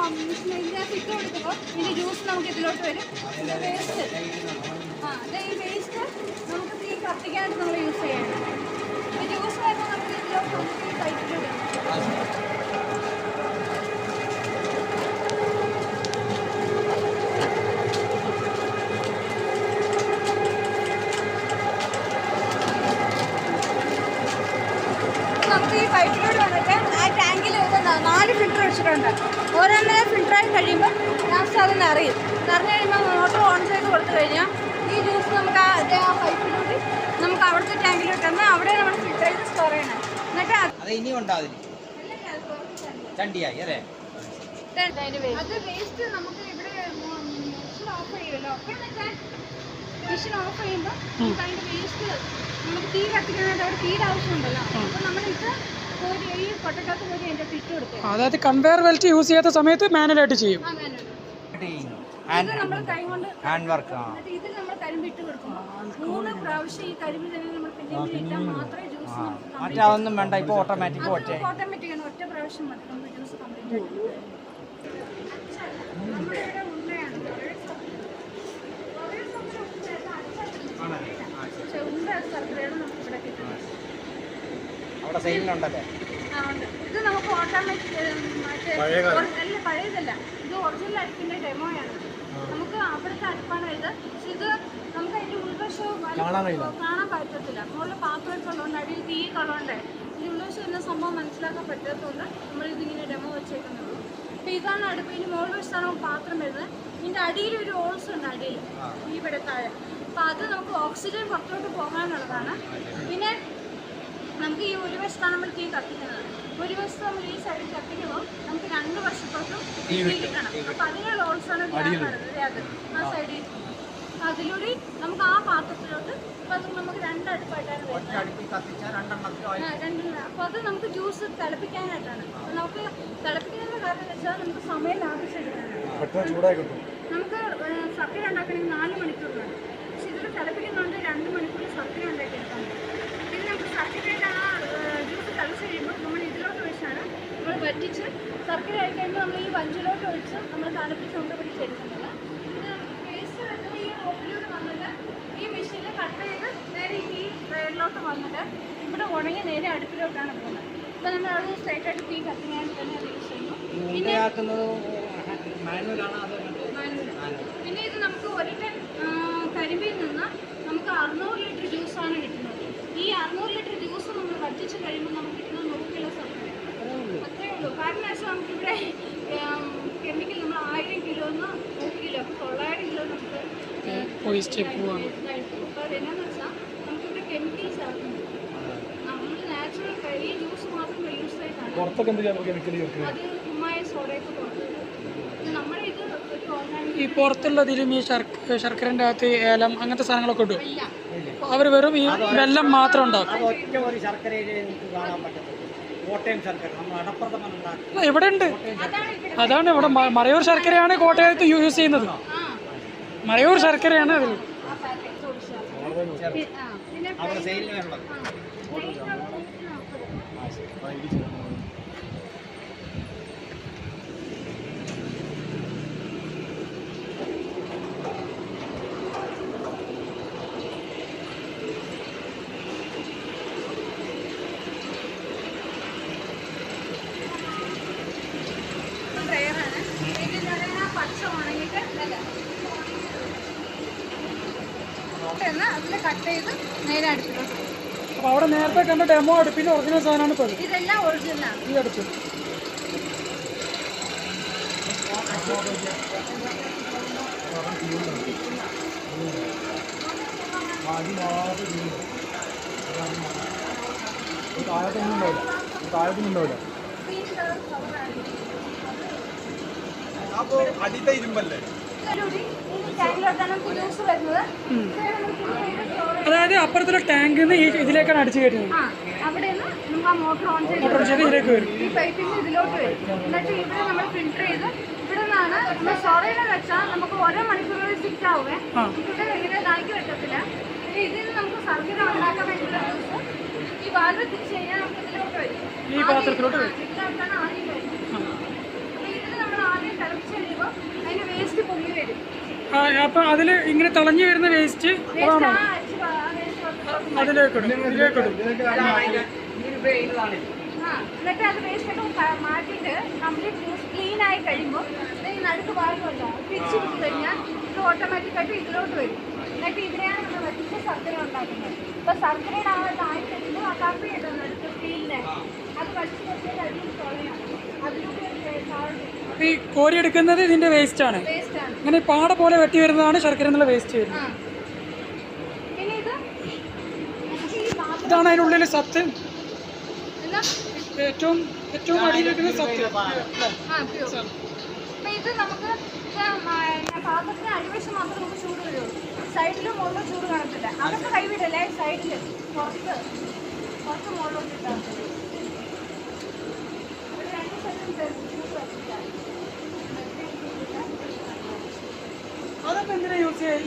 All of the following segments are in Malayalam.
ഇതിനകത്ത് ഇട്ട് കൊടുക്കുമ്പോൾ ഇതിൻ്റെ ജ്യൂസ് നമുക്ക് ഇതിലോട്ട് വരും. വേസ്റ്റ് ഈ വേസ്റ്റ് നമുക്ക് തീ കത്തിക്കാനായിട്ട് നമ്മൾ യൂസ് ചെയ്യണം. ഈ ജ്യൂസ് വരുമ്പോൾ നമുക്ക് ഇതിലോട്ട് നമുക്ക് ഈ പൈപ്പിലിടും. നമുക്ക് ഈ പൈപ്പിലൂടെ വന്നിട്ട് ആ ടാങ്കിൽ 4 ഫിൽറ്റർ വെച്ചിട്ടുണ്ട്. ഓരോന്നേ ഫിൽറ്ററായി കഴിയുമ്പോൾ ലാസ്റ്റ് അത് നിറയും. നിറഞ്ഞു കഴിയുമ്പോൾ മോട്ടർ ഓൺ ചെയ്ത് കൊടുത്തു കഴിഞ്ഞാൽ ഈ ജ്യൂസ് നമുക്ക് ആ പൈപ്പിലൂടെ നമുക്ക് അവിടുത്തെ ടാങ്കിലോട്ട് അവിടെ നമ്മൾ ഫിൽറ്റർ ചെയ്ത് സ്റ്റോർ ചെയ്യണം. എന്നിട്ട് അത് ഇനി ഉണ്ടാവില്ല ചണ്ടിയായി അല്ലേ? അത് വേസ്റ്റ് നമുക്ക് ഇവിടെ മെഷീൻ ഓഫ് ചെയ്യുമല്ലോ. മെഷീൻ ഓഫ് ചെയ്യുമ്പോൾ അതിൻ്റെ വേസ്റ്റ് നമുക്ക് തീ കത്തിക്കാനായിട്ട് അവിടെ തീയുടെ ആവശ്യമുണ്ടല്ലോ. അപ്പോൾ നമ്മളിത് ഈ കൊട്ടക്കകത്ത് പോയി അതിൻ്റെ ഇട്ട് കൊടുക്കും. അതായത് കൺവെയർ ബെൽറ്റ് യൂസ് ചെയ്യാത്ത സമയത്ത് മാനുവലായിട്ട് ചെയ്യും. ഇത് നമ്മൾ കൈ കൊണ്ട് ഹാൻഡ് വർക്ക്. ഇതിൽ നമ്മൾ കരിമ്പ് ഇട്ട് കൊടുക്കുമ്പോൾ 3 പ്രാവശ്യം ഈ കരിമ്പ് തന്നെ നമ്മൾ പിന്നെ ഇട്ടാൽ മാത്രമേ ജ്യൂസ് മറ്റൊന്നും വേണ്ട. ഇപ്പോൾ ഓട്ടോമാറ്റിക് ഓട്ടോമാറ്റിക്കാണ്. ഒറ്റ പ്രാവശ്യം മതി നമുക്ക് ജ്യൂസ് കംപ്ലീറ്റ് ആയിട്ട്. നമ്മളിവിടെ ഉണ്ടയാണ് ഉണ്ട സർക്കരയാണ് നമുക്ക് ഇവിടെ കിട്ടുന്നത്. അവിടെ സെയിലുണ്ടല്ലേ? ഇത് നമുക്ക് ഓട്ടോമാറ്റിക് പഴയതല്ല, ഇത് ഒറിജിനൽ അടുപ്പിന്റെ ഡെമോയാണ്. നമുക്ക് അവിടുത്തെ അടുപ്പാണ് ഇത്. ഇത് നമുക്ക് അതിന്റെ ഉൾവശം കാണാൻ പറ്റത്തില്ല. മുകളിൽ പാത്രമൊക്കെ ഉള്ളതുകൊണ്ട് അടിയിൽ തീ കളറുണ്ട്. ഈ ഉൾവശം എന്ന സംഭവം മനസ്സിലാക്കാൻ പറ്റാത്തതുകൊണ്ട് നമ്മളിതിങ്ങനെ ഡെമോ വെച്ചേക്കുന്നുള്ളൂ. അപ്പോൾ ഇതാണ് അടുപ്പ്. ഇതിന് മുകളിൽ വശത്താണ് പാത്രം വരുന്നത്. ഇതിൻ്റെ അടിയിൽ ഒരു ഹോൾസ് ഉണ്ട്, അടിയിൽ ഇവിടെ താഴെ. അപ്പോൾ അത് നമുക്ക് ഓക്സിജൻ പുറത്തോട്ട് പോകാനുള്ളതാണ്. പിന്നെ നമുക്ക് ഈ ഒരു വശത്താണ് നമ്മൾ തീ കത്തിക്കുന്നത്. ഒരു വശത്ത് നമ്മൾ ഈ സൈഡിൽ കത്തിക്കുമ്പോൾ നമുക്ക് 2 വശത്തോട്ടും തീ കിട്ടണം. അപ്പം അതിനുള്ള ഹോൾസാണ് അത് ആ സൈഡിൽ. അതിലൂടെ നമുക്ക് ആ പാത്രത്തിലോട്ട് അപ്പം അത് നമുക്ക് 2 അടുപ്പായിട്ടാണ് വരുന്നത്. അപ്പോൾ അത് നമുക്ക് ജ്യൂസ് തിളപ്പിക്കാനായിട്ടാണ്. നമുക്ക് തിളപ്പിക്കുന്നതിൻ്റെ കാരണം എന്ന് വെച്ചാൽ നമുക്ക് സമയം ലാഭിച്ചെടുക്കാനാണ്. നമുക്ക് സർക്കര ഉണ്ടാക്കണമെങ്കിൽ 4 മണിക്കൂർ വേണം. പക്ഷെ ഇതിൽ തിളപ്പിക്കുന്നുണ്ട് 2 മണിക്കൂർ സർക്കര ഉണ്ടാക്കിയെടുക്കാൻ പറ്റും. ഇത് നമുക്ക് സർക്കരയുടെ ആ ജ്യൂസ് തിളച്ച് കഴിയുമ്പോൾ നമ്മൾ ഇതിലോട്ട് വെച്ചാണ് നമ്മൾ വറ്റിച്ച് സർക്കര ആയി കഴിയുമ്പോൾ നമ്മൾ ഈ വഞ്ചിലോട്ട് ഒഴിച്ച് നമ്മൾ തണുപ്പിച്ച് കൊണ്ട് പിടിച്ചെടുക്കുന്നത്. ഇത് പേസ്റ്റ് വരുന്നത് ഈ റോപ്പിലൂടെ വന്നിട്ട് ഈ മെഷീനിൽ കട്ട് ചെയ്ത് നേരെ ഈ റേഡിലോട്ട് വന്നിട്ട് ഇവിടെ ഉണങ്ങി നേരെ അടുപ്പിലോട്ടാണ് പോകുന്നത്. അപ്പോൾ നമ്മൾ അത് സ്ട്രൈറ്റായിട്ട് തീ കത്തിക്കാനായിട്ട് തന്നെ അത് യൂസ് ചെയ്യുന്നു. പിന്നെ ഇത് നമുക്ക് 1 ടൺ കരിമ്പിൽ നിന്ന് നമുക്ക് 600 ലിറ്റർ ജ്യൂസാണ് കിട്ടുന്നത്. ഈ 600 ലിറ്റർ ജ്യൂസ് നമ്മൾ വറ്റിച്ച് കഴിയുമ്പോൾ നമുക്ക് കിട്ടുന്നത് 100 കിലോ സർക്കര. അത്രയേ ഉള്ളൂ. കാരണം വെച്ചാൽ നമുക്കിവിടെ കെമിക്കൽ നമ്മൾ 1000 കിലോന്ന് 100 കിലോ 900 കിലോ നമുക്ക് അപ്പോൾ അതെന്നാന്ന് വെച്ചാൽ നമുക്കിവിടെ കെമിക്കൽസ് ആക്കുന്നുണ്ട്. നമ്മൾ നാച്ചുറൽ ഈ ജ്യൂസ് മാത്രം യൂസ് ചെയ്താണ്. അത് കുമ്മായ സോഡയൊക്കെ പുറത്തുണ്ട്. നമ്മുടെ ഇത് ഒരു ഓർഗാനിക്. ഈ പുറത്തുള്ളതിലും ഈ ശർക്കരൻ്റെ അകത്ത് ഏലം അങ്ങനത്തെ സാധനങ്ങളൊക്കെ ഇടും. അവർ വെറും ഈ വെല്ലം മാത്രം ഉണ്ടാക്കും. ഇവിടെ ഉണ്ട്. അതാണ് ഇവിടെ മറയൂർ ശർക്കരയാണ് കോട്ടയത്ത് യൂസ് ചെയ്യുന്നത്. മറയൂർ ശർക്കരയാണ് അതിൽ. അതിൽ കട്ട് ചെയ്ത് നേരെ അടുപ്പിലോട്ട്. അപ്പോൾ അവിടെ നേരത്തെ കണ്ട ഡെമോ അടുപ്പിൻ്റെ ഒറിജിനൽ സാധനമാണ് ഇപ്പോൾ ഇതെല്ലാം ഒറിജിനലാണ്. ഈ അടുപ്പ് അടിത്ത ഇരുമ്പല്ലേ? അതായത് അപ്പുറത്തുള്ള ടാങ്കിൽ നിന്ന് ഇതിലേക്കാണ് അടിച്ചു കയറ്റുന്നത്. അവിടെ നിന്ന് നമുക്ക് ആ മോട്ടർ ഓൺ ചെയ്ത് ഇതിലേക്ക് വരും. ഈ പൈപ്പിൽ നിന്ന് ഇതിലോട്ട് വരും. എന്നിട്ട് ഇവിടെ നമ്മൾ ഫിൽറ്റർ ചെയ്ത് ഇവിടെ നിന്നാണ് നമ്മൾ സ്റ്റോറേജ് വെച്ചാൽ നമുക്ക് 1 മണിക്കൂറിൽ സിറ്റ് ആവുമേ. ഇവിടെ ഇങ്ങനെ ഇതാക്കി വെക്കത്തില്ല. ഇതിൽ നിന്ന് നമുക്ക് സർക്കര ഉണ്ടാക്കാൻ വേണ്ടിയുള്ള ജ്യൂസ് ഈ വാൽവ് തിരിച്ച് കഴിഞ്ഞാൽ നമുക്ക് ഇതിലോട്ട് വരും. ഈ പാത്രത്തിലോട്ട് വരും. ഇതിലോട്ടാണ് ആദ്യം വരുന്നത്. ഇതിൽ നമ്മൾ ആദ്യം സമയം തിളച്ച് കഴിയുമ്പോൾ അതിന് വേസ്റ്റ് പൊങ്ങി വരും. അപ്പം അതിൽ ഇങ്ങനെ തിളഞ്ഞു വരുന്ന വേസ്റ്റ് അതാണോ അതിലേക്കിടും ഇതിലേക്കിടും. എന്നിട്ട് അത് വേസ്റ്റ് ഒക്കെ മാറ്റിയിട്ട് കംപ്ലീറ്റ് ക്ലീൻ ആയി കഴിയുമ്പോൾ ഈ നടുക്ക് ഭാഗമല്ലോ പിരിച്ച് വിട്ട് കഴിഞ്ഞാൽ ഇത് ഓട്ടോമാറ്റിക്കായിട്ട് ഇതിലോട്ട് വരും. എന്നിട്ട് ഇവിടെയാണ് നമ്മൾ വറ്റിച്ച ശർക്കര ഉണ്ടാക്കുന്നത്. അപ്പോൾ ശർക്കരയുടെ ആയി കഴിയുമ്പോൾ ആ കപ്പി ഇടുന്നത് എടുത്ത് സ്റ്റീലിനെ അത് വച്ച് കുറച്ച് അടിയിൽ തുളയാണ്. അതിലൂടെ ഈ കോരി എടുക്കുന്നത് ഇതിന്റെ വേസ്റ്റ് ആണ്. വേസ്റ്റാണ്. ഇങ്ങനെ പാട പോലെ വെട്ടി വരുന്നതാണ് ശർക്കര എന്നുള്ള വേസ്റ്റ് വരുന്നത്. പിന്നെ ഇത് നമുക്ക് ഈ ഇതാണ് അതിനുള്ളിൽ സത്ത്. എന്താ ഏറ്റവും അടിയിലിരിക്കുന്ന സത്ത്. അപ്പൊ ഇത് നമുക്ക് പാത്രത്തിന് അടിവശം മാത്രം നമുക്ക് ചൂട് വരുള്ളൂ. സൈഡിലും മുകളിലും ചൂട് കാണത്തില്ല. അതൊക്കെ കൈവിടല്ലേ, സൈഡില് പുറത്ത് മുകളിലോട്ട് ഇട്ടാൽ ഒരു 2 സെക്കൻഡ് ചൂട് വച്ചിട്ടാൽ അതൊക്കെ എന്തിനാ യൂസ് ചെയ്യുക?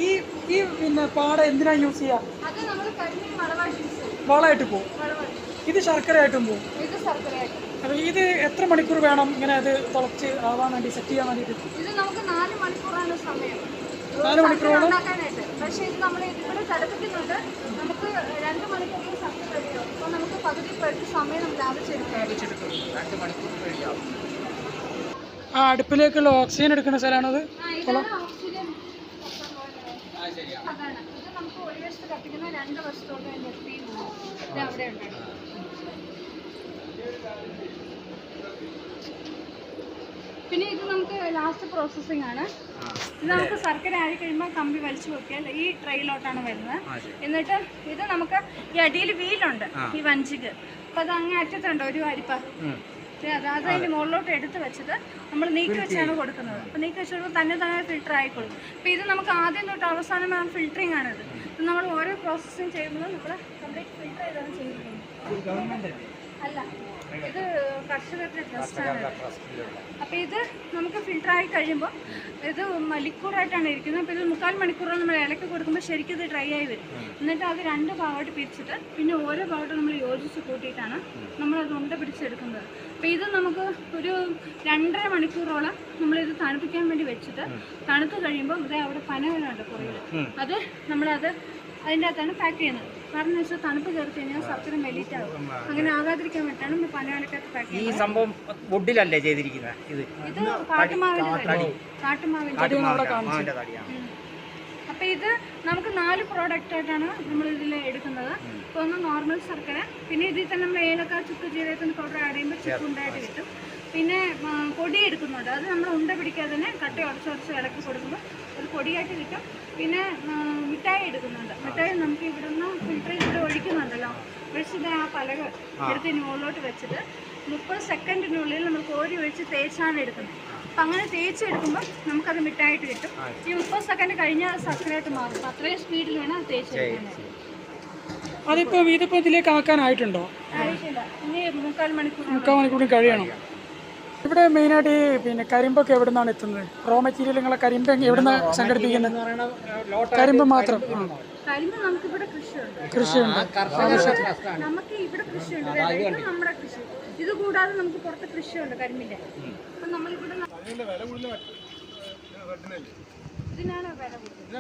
ഈ പിന്നെ പാട എന്തിനാ യൂസ് ചെയ്യുക? അത് നമ്മൾ കരിമീൻ വളവായിട്ട് യൂസ് ചെയ്യും. വളമായിട്ട് പോകും. വളവായിട്ട് ഇത് ശർക്കരയായിട്ടും പോകും. ഇത് ശർക്കരയായിട്ട്. അപ്പോൾ ഇത് എത്ര മണിക്കൂർ വേണം ഇങ്ങനെ അത് തിളച്ച് ആവാൻ വേണ്ടി, സെറ്റ് ചെയ്യാൻ വേണ്ടിയിട്ട്? ഇത് നമുക്ക് 4 മണിക്കൂറാണ് സമയം 4 മണിക്കൂറാണ് ഉണ്ടാക്കാനായിട്ട്. പക്ഷേ ഇത് നമ്മൾ ഇതിവിടെ തടുപ്പിക്കുന്നുണ്ട്. നമുക്ക് 2 മണിക്കൂർ ശർക്കര കഴിയും. അപ്പോൾ നമുക്ക് പകുതി പേർക്ക് സമയം നമ്മൾ ലാഭിച്ചെടുക്കും. 2 മണിക്കൂർ കഴിയാവും. ആ അടുപ്പിലേക്കുള്ള ഓക്സിജൻ എടുക്കുന്ന സ്ഥലമാണത്. ഇതാണ് ഓക്സിജൻ. അതാണ് ഇത് നമുക്ക് ഒരു വശത്ത് കത്തിക്കുന്ന 2 വശത്തോട്ട് നിർത്തി ഇത് അവിടെ ഉണ്ട്. പിന്നെ ഇത് നമുക്ക് ലാസ്റ്റ് പ്രോസസ്സിംഗ് ആണ്. ഇത് നമുക്ക് ശർക്കര ആയി കഴിയുമ്പോൾ കമ്പി വലിച്ചു വെക്കിയാൽ ഈ ട്രെയിലോട്ടാണ് വരുന്നത്. എന്നിട്ട് ഇത് നമുക്ക് ഈ അടിയിൽ വീലുണ്ട്, ഈ വഞ്ചിക്ക്. അപ്പോൾ അത് അങ്ങേ അറ്റത്തുണ്ട് ഒരു അരിപ്പ. അത് അതിൻ്റെ മുകളിലോട്ട് എടുത്ത് വെച്ചിട്ട് നമ്മൾ നീക്കി വെച്ചാണ് കൊടുക്കുന്നത്. അപ്പോൾ നീക്കി വെച്ച് തന്നെ ഫിൽറ്റർ ആയിക്കോളും. അപ്പോൾ ഇത് നമുക്ക് ആദ്യം തൊട്ട് അവസാനം ഫിൽറ്ററിങ് ആണിത്. ഇത് നമ്മൾ ഓരോ പ്രോസസ്സിങ് ചെയ്യുമ്പോഴും നമ്മൾ കംപ്ലീറ്റ് ഫിൽറ്റർ ചെയ്താണ് ചെയ്യുന്നത്. അല്ല, ഇത് കർഷകരുടെ ട്രസ്റ്റാണ്. അപ്പോൾ ഇത് നമുക്ക് ഫിൽറ്ററായി കഴിയുമ്പോൾ ഇത് ലിക്വിഡായിട്ടാണ് ഇരിക്കുന്നത്. അപ്പോൾ ഇത് 3/4 മണിക്കൂറോളം നമ്മൾ ഇലക്കി കൊടുക്കുമ്പോൾ ശരിക്കും ഇത് ഡ്രൈ ആയി വരും. എന്നിട്ട് അത് 2 ഭാഗമായിട്ട് പിരിച്ചിട്ട് പിന്നെ ഓരോ ഭാഗത്തും നമ്മൾ യോജിച്ച് കൂട്ടിയിട്ടാണ് നമ്മളത് ഉണ്ട പിടിച്ചെടുക്കുന്നത്. അപ്പോൾ ഇത് നമുക്ക് ഒരു 2.5 മണിക്കൂറോളം നമ്മളിത് തണുപ്പിക്കാൻ വേണ്ടി വെച്ചിട്ട് തണുത്ത് കഴിയുമ്പോൾ ഇത് അവിടെ പനകളുണ്ട് പുറകിൽ. അത് നമ്മളത് അതിൻ്റെ അകത്താണ് പാക്ക് ചെയ്യുന്നത്. കാരണം വെച്ചാൽ തണുപ്പ് കയറി കഴിഞ്ഞാൽ ശർക്കര മെലിറ്റാകും. അങ്ങനെ ആകാതിരിക്കാൻ വേണ്ടിയിട്ടാണ് നമ്മൾ പനവലക്കകത്ത് പാക്ക് ചെയ്യുന്നത്. ഈ സംഭവം വുഡിലല്ലേ ചെയ്തിരിക്കുന്നത്? ഇത് കാട്ടുമാവിൻ്റെ തടിയാണ്. അപ്പോൾ ഇത് നമുക്ക് 4 പ്രോഡക്റ്റ് ആയിട്ടാണ് നമ്മൾ ഇതിൽ എടുക്കുന്നത്. ഇപ്പോൾ ഒന്ന് നോർമൽ ശർക്കര, പിന്നെ ഇതിൽ തന്നെ നമ്മൾ ഏലക്ക, ചുക്ക്, ജീരകത്തിന് പൗഡർ ആഡ് ചെയ്യുമ്പോൾ ചുക്കുണ്ടായിട്ട് കിട്ടും. പിന്നെ പൊടി എടുക്കുന്നുണ്ട്. അത് നമ്മൾ ഉണ്ട പിടിക്കാതെ തന്നെ കട്ട ഉടച്ച് ഇളക്കി കൊടുക്കുമ്പോൾ അത് പൊടിയായിട്ട് കിട്ടും. പിന്നെ മിഠായി എടുക്കുന്നുണ്ട്. മിഠായി നമുക്ക് ഇവിടെ നിന്ന് ഫിൽറ്റർ ഇവിടെ ഒഴിക്കുന്നുണ്ടല്ലോ, ഒഴിച്ചിട്ട് ആ പലക എടുത്ത് മുകളിലോട്ട് വെച്ചിട്ട് 30 സെക്കൻഡിനുള്ളിൽ നമ്മൾ കോരി ഒഴിച്ച് തേച്ചാണ് എടുക്കുന്നത്. അപ്പം അങ്ങനെ തേച്ചെടുക്കുമ്പോൾ നമുക്കത് മിഠായിട്ട് കിട്ടും. ഈ 30 സെക്കൻഡ് കഴിഞ്ഞാൽ ശർക്കരയായിട്ട് മാറും. അത്രയും സ്പീഡിൽ വേണം അത് തേച്ചെടുക്കാനായിട്ട്. ഇതിപ്പോൾ ഇതിലേക്ക് ആക്കാനായിട്ടുണ്ടോ? ആയിട്ടില്ല, ഇനി 3/4 മണിക്കൂർ കഴിയണം. ഇവിടെ മെയിനായിട്ട് ഈ പിന്നെ കരിമ്പൊക്കെ എവിടെ നിന്നാണ് എത്തുന്നത്? റോ മെറ്റീരിയൽ നിങ്ങളെ കരിമ്പ് എവിടെ നിന്നാണ് സംഘടിപ്പിക്കുന്നത്? കരിമ്പ് മാത്രം? കരിമ്പ് നമുക്കിവിടെ കൃഷിയുണ്ട്. നമുക്ക് ഇവിടെ കൃഷിയുണ്ട്. ഇത് നമ്മുടെ കൃഷി. ഇത് കൂടാതെ നമുക്ക് പുറത്ത് കൃഷിയുണ്ട് കരിമ്പിൻ്റെ. അപ്പം നമ്മളിവിടെ ഇതിനാണ് വില കൂടുതൽ.